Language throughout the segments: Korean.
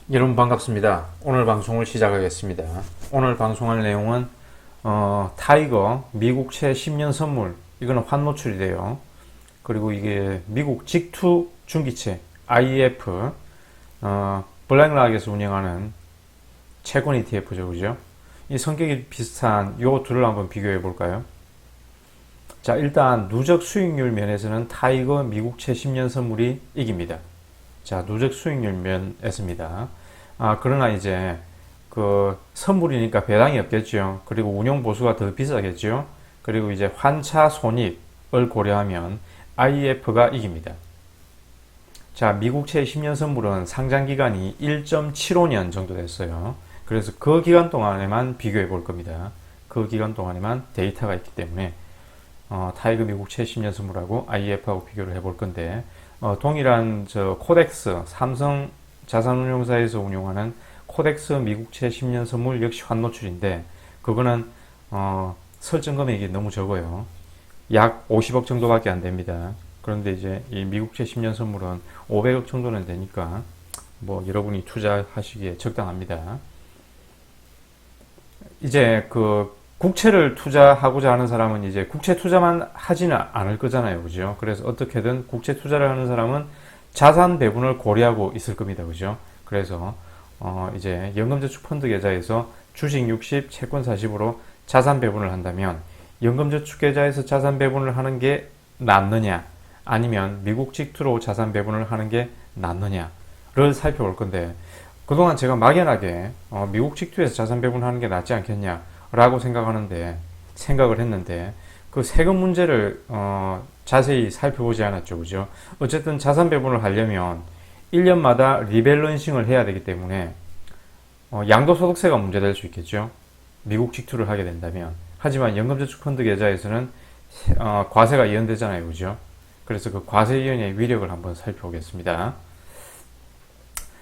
여러분 반갑습니다. 오늘 방송을 시작하겠습니다. 오늘 방송할 내용은 타이거 미국채 10년 선물, 이거는 환노출이래요. 그리고 이게 미국 직투 중기채 IEF 블랙락에서 운영하는 채권 ETF죠, 그죠? 이 성격이 비슷한 요 둘을 한번 비교해 볼까요? 자, 일단 누적 수익률 면에서는 타이거 미국채 10년 선물이 이깁니다. 자, 누적 수익률 면에서입니다. 그러나 이제 그 선물이니까 배당이 없겠죠. 그리고 운용 보수가 더 비싸겠죠. 그리고 이제 환차 손익을 고려하면 IEF가 이깁니다. 자, 미국채 10년 선물은 상장 기간이 1.75년 정도 됐어요. 그래서 그 기간 동안에만 비교해 볼 겁니다. 그 기간 동안에만 데이터가 있기 때문에 타이거 미국채 10년 선물하고 IEF하고 비교를 해볼 건데, 동일한 코덱스, 삼성 자산운용사에서 운용하는 코덱스 미국채 10년 선물 역시 환노출인데, 그거는 설정 금액이 너무 적어요. 약 50억 정도밖에 안 됩니다. 그런데 이제 이 미국채 10년 선물은 500억 정도는 되니까 뭐 여러분이 투자하시기에 적당합니다. 이제 그 국채를 투자하고자 하는 사람은 이제 국채 투자만 하지는 않을 거잖아요. 그죠? 그래서 어떻게든 국채 투자를 하는 사람은 자산 배분을 고려하고 있을 겁니다. 그죠? 그래서 이제 연금저축펀드 계좌에서 주식 60, 채권 40으로 자산 배분을 한다면 연금저축 계좌에서 자산 배분을 하는 게 낫느냐, 아니면 미국 직투로 자산 배분을 하는 게 낫느냐를 살펴볼 건데, 그동안 제가 막연하게 미국 직투에서 자산 배분하는 게 낫지 않겠냐라고 생각을 했는데 그 세금 문제를 자세히 살펴보지 않았죠, 그죠? 어쨌든 자산 배분을 하려면 1년마다 리밸런싱을 해야 되기 때문에 양도소득세가 문제될 수 있겠죠. 미국 직투를 하게 된다면. 하지만 연금저축펀드 계좌에서는 과세가 이연되잖아요, 그죠? 그래서 그 과세 이연의 위력을 한번 살펴보겠습니다.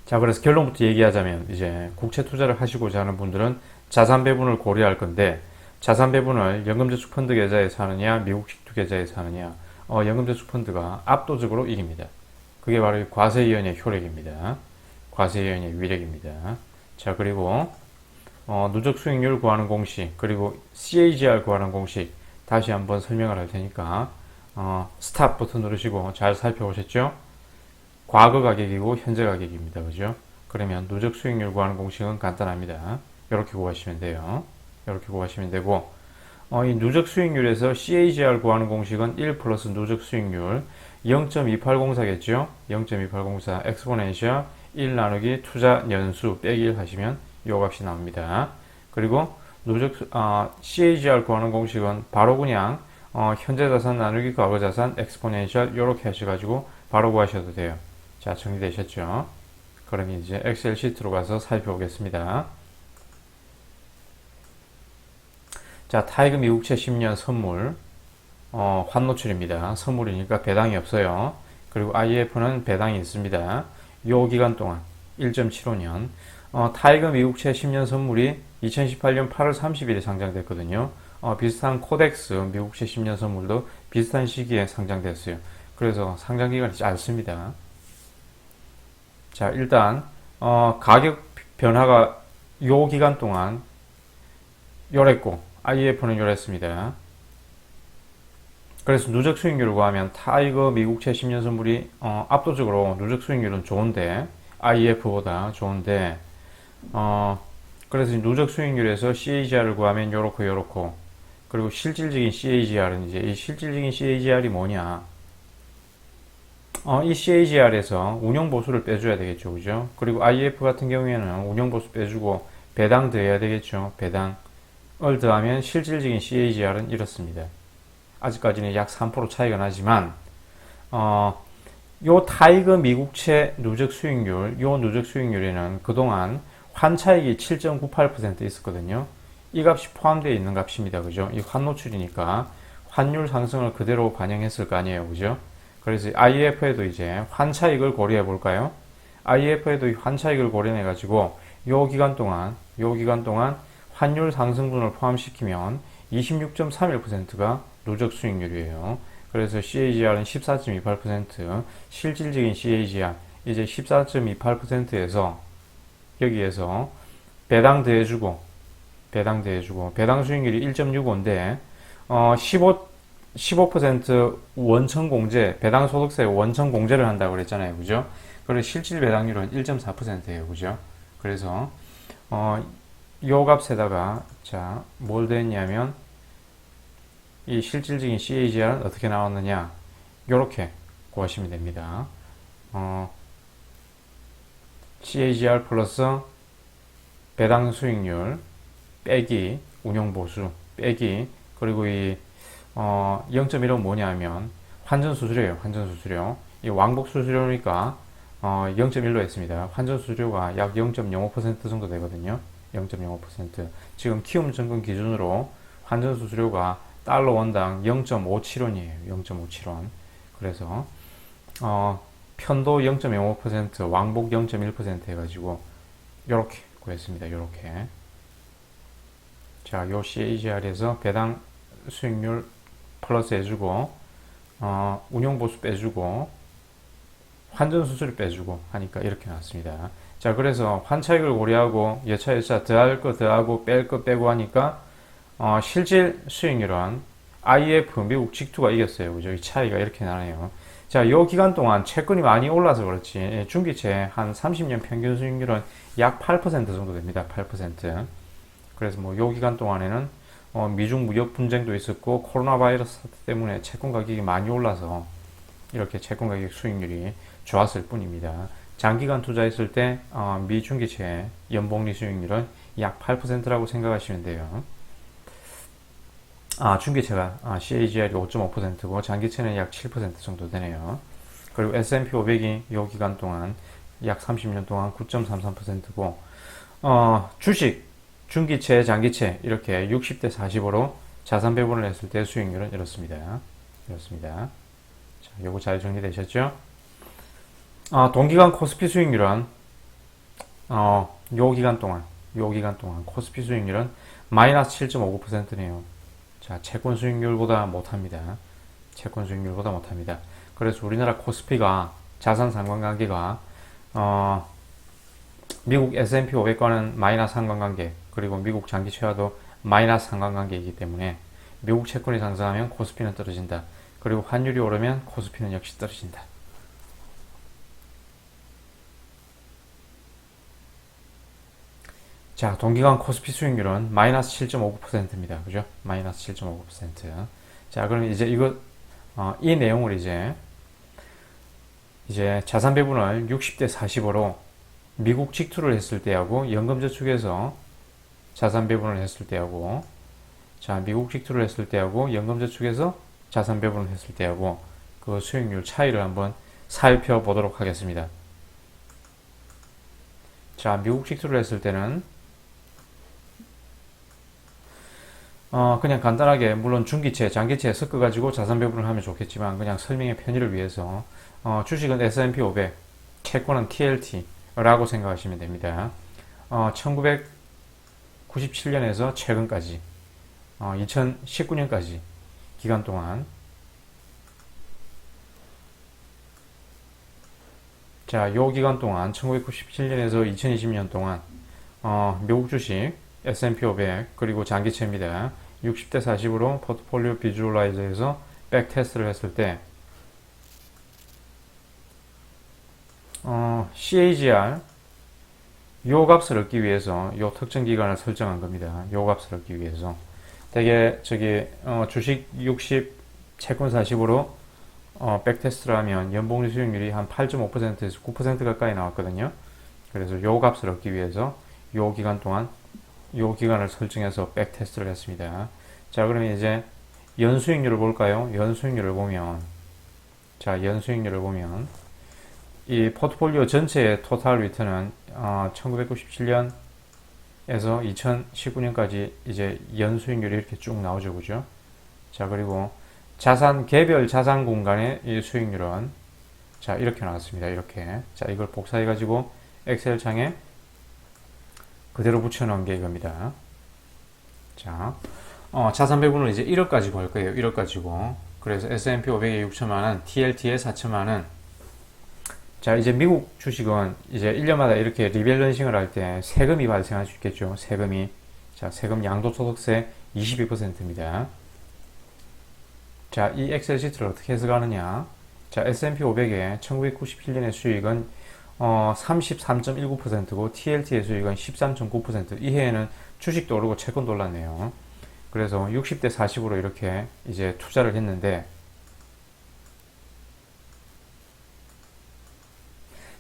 자, 그래서 결론부터 얘기하자면 이제 국채 투자를 하시고자 하는 분들은 자산 배분을 고려할 건데, 자산 배분을 연금저축펀드 계좌에서 하느냐 미국 직투 계좌에서 하느냐, 연금저축펀드가 압도적으로 이깁니다. 그게 바로 과세이연의 효력입니다. 과세이연의 위력입니다. 자, 그리고 누적 수익률 구하는 공식, 그리고 CAGR 구하는 공식 다시 한번 설명을 할 테니까 스탑 버튼 누르시고 잘 살펴보셨죠? 과거 가격이고 현재 가격입니다. 그죠? 그러면 누적 수익률 구하는 공식은 간단합니다. 이렇게 구하시면 돼요. 이렇게 구하시면 되고, 이 누적 수익률에서 CAGR 구하는 공식은 1 플러스 누적 수익률 0.2804겠죠? 0.2804 엑스포넨셜 1 나누기 투자 년수 빼기 1 하시면 요 값이 나옵니다. 그리고 누적 CAGR 구하는 공식은 바로 그냥 현재 자산 나누기 과거 자산 엑스포넨셜 이렇게 하셔가지고 바로 구하셔도 돼요. 자, 정리되셨죠? 그럼 이제 엑셀 시트로 가서 살펴보겠습니다. 자, 타이거 미국채 10년 선물, 환노출입니다. 선물이니까 배당이 없어요. 그리고 IEF는 배당이 있습니다. 요 기간 동안 1.75년. 타이거 미국채 10년 선물이 2018년 8월 30일에 상장됐거든요. 비슷한 코덱스 미국채 10년 선물도 비슷한 시기에 상장됐어요. 그래서 상장 기간이 짧습니다. 자, 일단 가격 변화가 요 기간 동안 요랬고 IEF는 요랬습니다. 그래서 누적 수익률을 구하면 타이거 미국채 10년 선물이 압도적으로 누적 수익률은 좋은데 IEF보다 좋은데, 그래서 누적 수익률에서 CAGR을 구하면 요렇고 그리고 실질적인 CAGR은 이제 이 실질적인 CAGR이 뭐냐, 이 CAGR에서 운용보수를 빼줘야 되겠죠, 그죠? 그리고 IEF 같은 경우에는 운용보수 빼주고 배당 더해야 되겠죠. 배당을 더하면 실질적인 CAGR은 이렇습니다. 아직까지는 약 3% 차이가 나지만, 요 타이거 미국채 누적 수익률, 요 누적 수익률에는 그동안 환차익이 7.98% 있었거든요. 이 값이 포함되어 있는 값입니다, 그죠? 이 환노출이니까 환율 상승을 그대로 반영했을 거 아니에요, 그죠? 그래서 IEF에도 이제 환차익을 고려해 볼까요? IEF에도 환차익을 고려해 가지고 요 기간 동안 환율 상승분을 포함시키면 26.31%가 누적 수익률이에요. 그래서 CAGR은 14.28%, 실질적인 CAGR 이제 14.28%에서 여기에서 배당 더해주고 배당 수익률이 1.65인데 15% 원천 공제, 배당 소득세 원천 공제를 한다고 그랬잖아요. 그죠? 그래서 실질 배당률은 1.4%예요. 그죠? 그래서 요 값에다가 자, 뭘 더했냐면 이 실질적인 CAGR은 어떻게 나왔느냐? 요렇게 구하시면 됩니다. CAGR 플러스 배당 수익률 빼기 운용보수 빼기 그리고 이 0.1은 뭐냐면 환전수수료예요. 환전수수료. 이 왕복수수료니까 0.1로 했습니다. 환전수수료가 약 0.05% 정도 되거든요. 0.05%. 지금 키움증권 기준으로 환전수수료가 달러 원당 0.57원이에요. 0.57원. 그래서 편도 0.05%, 왕복 0.1% 해가지고 요렇게 구했습니다. 요렇게. 자, 요 CAGR에서 배당 수익률 플러스 해주고 운용보수 빼주고 환전수수료 빼주고 하니까 이렇게 나왔습니다. 자, 그래서 환차익을 고려하고 여차 더할 거 더하고 뺄 거 빼고 하니까 실질 수익률은 IF 미국 직투가 이겼어요. 그죠? 이 차이가 이렇게 나네요. 자, 요 기간 동안 채권이 많이 올라서 그렇지 중기채 한 30년 평균 수익률은 약 8% 정도 됩니다. 8%. 그래서 뭐 요 기간 동안에는 미중 무역 분쟁도 있었고 코로나 바이러스 사태 때문에 채권 가격이 많이 올라서 이렇게 채권 가격 수익률이 좋았을 뿐입니다. 장기간 투자했을 때 미중기채 연복리 수익률은 약 8%라고 생각하시면 돼요. 중기채가 CAGR이 5.5%고 장기채는 약 7% 정도 되네요. 그리고 S&P 500이 이 기간 동안 약 30년 동안 9.33%고 주식, 중기채, 장기채 이렇게 60대 40으로 자산 배분을 했을 때 수익률은 이렇습니다. 이렇습니다. 자, 요거 잘 정리되셨죠? 동기간 코스피 수익률은 요 기간 동안 코스피 수익률은 마이너스 7.59%네요. 자, 채권 수익률보다 못합니다. 채권 수익률보다 못합니다. 그래서 우리나라 코스피가 자산 상관관계가 미국 S&P 500과는 마이너스 상관관계 그리고 미국 장기채와도 마이너스 상관관계이기 때문에 미국 채권이 상승하면 코스피는 떨어진다. 그리고 환율이 오르면 코스피는 역시 떨어진다. 자, 동기간 코스피 수익률은 마이너스 7.59%입니다. 그죠? 마이너스 7.59%. 자, 그럼 이제 이 내용을 이제 자산 배분을 60대 40으로 미국 직투를 했을 때하고 연금저축에서 자산 배분을 했을 때하고 자, 미국 직투를 했을 때하고 연금저축에서 자산 배분을 했을 때하고 그 수익률 차이를 한번 살펴보도록 하겠습니다. 자, 미국 직투를 했을 때는 그냥 간단하게 물론 중기채, 장기채 섞어가지고 자산 배분을 하면 좋겠지만 그냥 설명의 편의를 위해서 주식은 S&P 500, 채권은 TLT라고 생각하시면 됩니다. 1997년에서 최근까지 2019년까지 기간 동안 자, 요 기간 동안 1997년에서 2020년 동안 미국 주식 S&P 500 그리고 장기채입니다. 60대 40으로 포트폴리오 비주얼라이저에서 백테스트를 했을 때 CAGR 요 값을 얻기 위해서 요 특정 기간을 설정한 겁니다. 요 값을 얻기 위해서 되게 주식 60 채권 40으로 백테스트를 하면 연봉리 수익률이 한 8.5%에서 9% 가까이 나왔거든요. 그래서 요 값을 얻기 위해서 요 기간 동안 요 기간을 설정해서 백테스트를 했습니다. 자, 그러면 이제 연수익률을 볼까요? 연수익률을 보면 이 포트폴리오 전체의 토탈 리턴은 1997년에서 2019년까지 이제 연수익률이 이렇게 쭉 나오죠. 그죠? 자, 그리고 개별 자산 공간의 이 수익률은 자, 이렇게 나왔습니다. 이렇게. 자, 이걸 복사해 가지고 엑셀 창에 그대로 붙여놓은 게 이겁니다. 자, 자산 배분을 이제 1억 가지고 할 거예요. 1억 가지고. 그래서 S&P 500에 6천만원, TLT에 4천만원, 자, 이제 미국 주식은 이제 1년마다 이렇게 리밸런싱을 할 때 세금이 발생할 수 있겠죠. 세금이. 자, 세금 양도소득세 22%입니다. 자, 이 엑셀 시트를 어떻게 해석하느냐. 자, S&P 500의 1997년의 수익은 33.19%고 TLT의 수익은 13.9%. 이 해에는 주식도 오르고 채권도 올랐네요. 그래서 60대 40으로 이렇게 이제 투자를 했는데,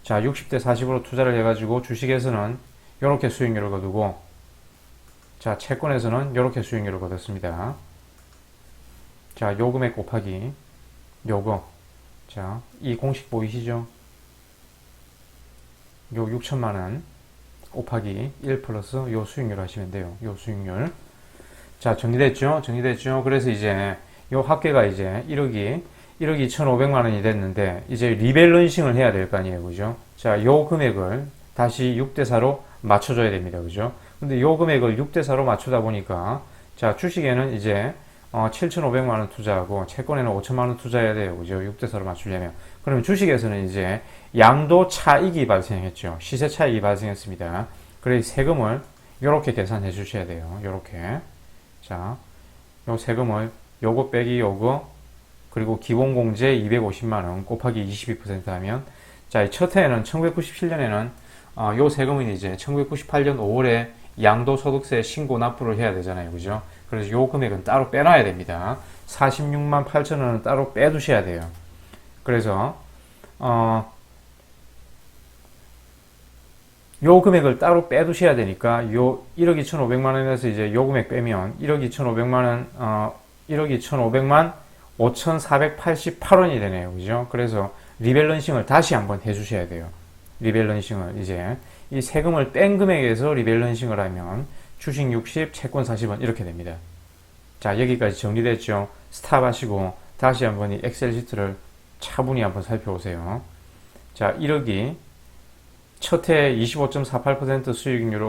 자, 60대 40으로 투자를 해가지고 주식에서는 이렇게 수익률을 거두고, 자, 채권에서는 이렇게 수익률을 거뒀습니다. 자, 요 금액 곱하기 요거. 자, 이 공식 보이시죠? 요 6천만 원 곱하기 1 플러스 요 수익률 하시면 돼요. 요 수익률. 자, 정리됐죠? 정리됐죠? 그래서 이제 요 합계가 이제 1억 2,500만 원이 됐는데, 이제 리밸런싱을 해야 될 거 아니에요. 그죠? 자, 요 금액을 다시 6대4로 맞춰줘야 됩니다. 그죠? 근데 요 금액을 6대4로 맞추다 보니까, 자, 주식에는 이제 7,500만 원 투자하고 채권에는 5천만 원 투자해야 돼요. 그죠? 6대4로 맞추려면. 그러면 주식에서는 이제 양도 차익이 발생했죠. 시세 차익이 발생했습니다. 그래서 세금을 요렇게 계산해 주셔야 돼요. 요렇게. 자, 요 세금을 요거 빼기 요거 그리고 기본공제 250만원 곱하기 22% 하면, 자, 첫 해에는 1997년에는 요 세금은 이제 1998년 5월에 양도소득세 신고 납부를 해야 되잖아요. 그죠? 그래서 요 금액은 따로 빼놔야 됩니다. 46만 8천 원은 따로 빼두셔야 돼요. 그래서 요 금액을 따로 빼두셔야 되니까, 요 1억 2,500만 원에서 이제 요 금액 빼면 1억 2,500만 원, 1억 2,500만 5,488원이 되네요. 그죠? 그래서 리밸런싱을 다시 한번 해주셔야 돼요. 리밸런싱을 이제 이 세금을 뺀 금액에서 리밸런싱을 하면 주식 60, 채권 40원 이렇게 됩니다. 자, 여기까지 정리됐죠? 스탑 하시고 다시 한번 이 엑셀 시트를 차분히 한번 살펴보세요. 자, 1억이 첫 해 25.48% 수익률을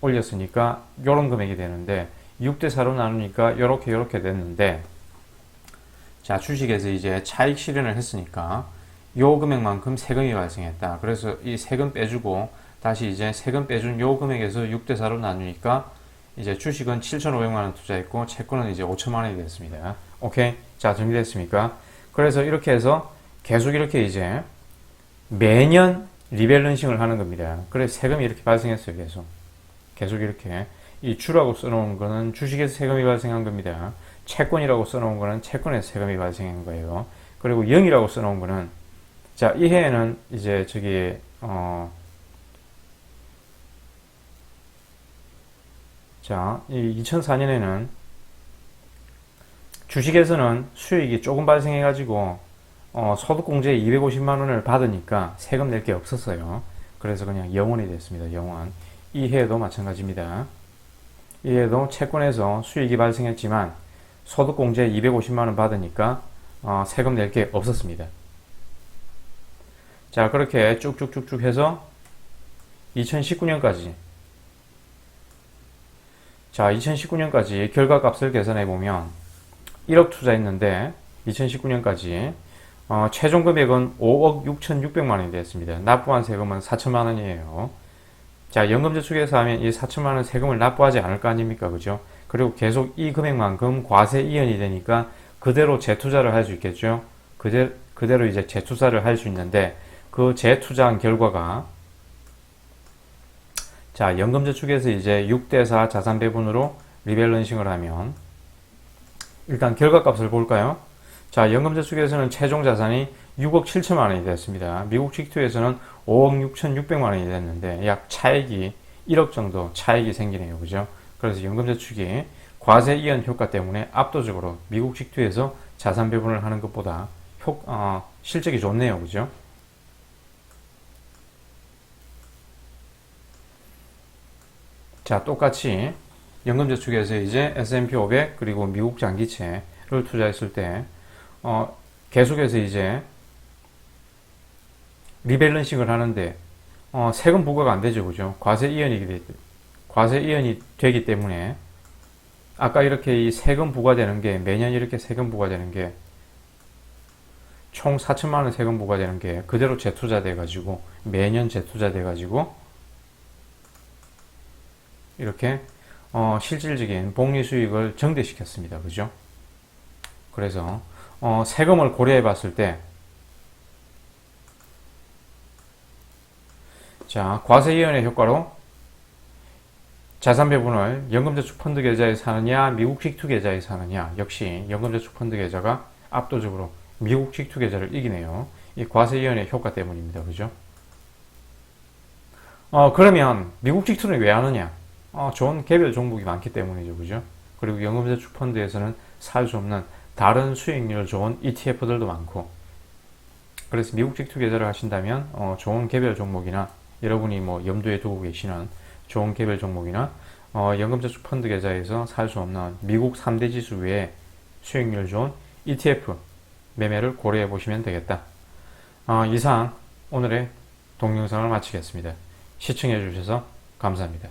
올렸으니까 요런 금액이 되는데, 6대4로 나누니까 요렇게 됐는데, 자, 주식에서 이제 차익 실현을 했으니까 요 금액만큼 세금이 발생했다. 그래서 이 세금 빼주고 다시 이제 세금 빼준 요 금액에서 6대4로 나누니까 이제 주식은 7,500만 원 투자했고 채권은 이제 5천만 원이 됐습니다. 오케이? 자, 정리됐습니까? 그래서 이렇게 해서 계속 이렇게 이제 매년 리밸런싱을 하는 겁니다. 그래서 세금이 이렇게 발생했어요. 계속 이렇게. 이 주라고 써놓은 거는 주식에서 세금이 발생한 겁니다. 채권이라고 써놓은 거는 채권에서 세금이 발생한 거예요. 그리고 0이라고 써놓은 거는, 자, 이 해에는 이제 자, 이 2004년에는 주식에서는 수익이 조금 발생해가지고 소득공제 250만 원을 받으니까 세금 낼 게 없었어요. 그래서 그냥 0원이 됐습니다. 0원. 이 해에도 마찬가지입니다. 이 해에도 채권에서 수익이 발생했지만 소득공제 250만 원 받으니까 세금 낼 게 없었습니다. 자, 그렇게 쭉쭉쭉쭉 해서 2019년까지, 자, 2019년까지 결과값을 계산해 보면 1억 투자했는데 2019년까지 최종 금액은 5억 6,600만 원이 됐습니다. 납부한 세금은 4천만 원이에요. 자, 연금저축에서 하면 이 4천만 원 세금을 납부하지 않을 거 아닙니까? 그죠? 그리고 계속 이 금액만큼 과세 이연이 되니까 그대로 재투자를 할 수 있겠죠. 그대로 이제 재투자를 할 수 있는데, 그 재투자한 결과가, 자, 연금저축에서 이제 6대4 자산 배분으로 리밸런싱을 하면, 일단 결과값을 볼까요? 자, 연금저축에서는 최종 자산이 6억 7천만 원이 됐습니다. 미국 직투에서는 5억 6,600만 원이 됐는데 약 차익이 1억 정도 차익이 생기네요. 그죠? 그래서 연금저축이 과세 이연 효과 때문에 압도적으로 미국 직투에서 자산 배분을 하는 것보다 실적이 좋네요. 그죠? 자, 똑같이 연금저축에서 이제 S&P 500 그리고 미국 장기채를 투자했을 때 계속해서 이제 리밸런싱을 하는데 세금 부과가 안 되죠. 그죠? 과세 이연이 되기 때문에 아까 이렇게 이 세금 부과되는 게 매년 이렇게 세금 부과되는 게 총 4천만 원 세금 부과되는 게 그대로 재투자돼 가지고 매년 재투자돼 가지고 이렇게 실질적인 복리 수익을 증대시켰습니다. 그죠? 그래서 세금을 고려해 봤을 때 자, 과세이연의 효과로 자산 배분을 연금저축 펀드 계좌에 사느냐 미국식 투 계좌에 사느냐, 역시 연금저축 펀드 계좌가 압도적으로 미국식 투 계좌를 이기네요. 이 과세이연의 효과 때문입니다. 그죠? 그러면 미국식 투는 왜 하느냐? 좋은 개별 종목이 많기 때문이죠. 그죠? 그리고 연금저축 펀드에서는 살 수 없는 다른 수익률 좋은 ETF들도 많고, 그래서 미국식 투 계좌를 하신다면 좋은 개별 종목이나 여러분이 뭐 염두에 두고 계시는 좋은 개별 종목이나 연금저축 펀드 계좌에서 살 수 없는 미국 3대 지수 외에 수익률 좋은 ETF 매매를 고려해 보시면 되겠다. 이상 오늘의 동영상을 마치겠습니다. 시청해 주셔서 감사합니다.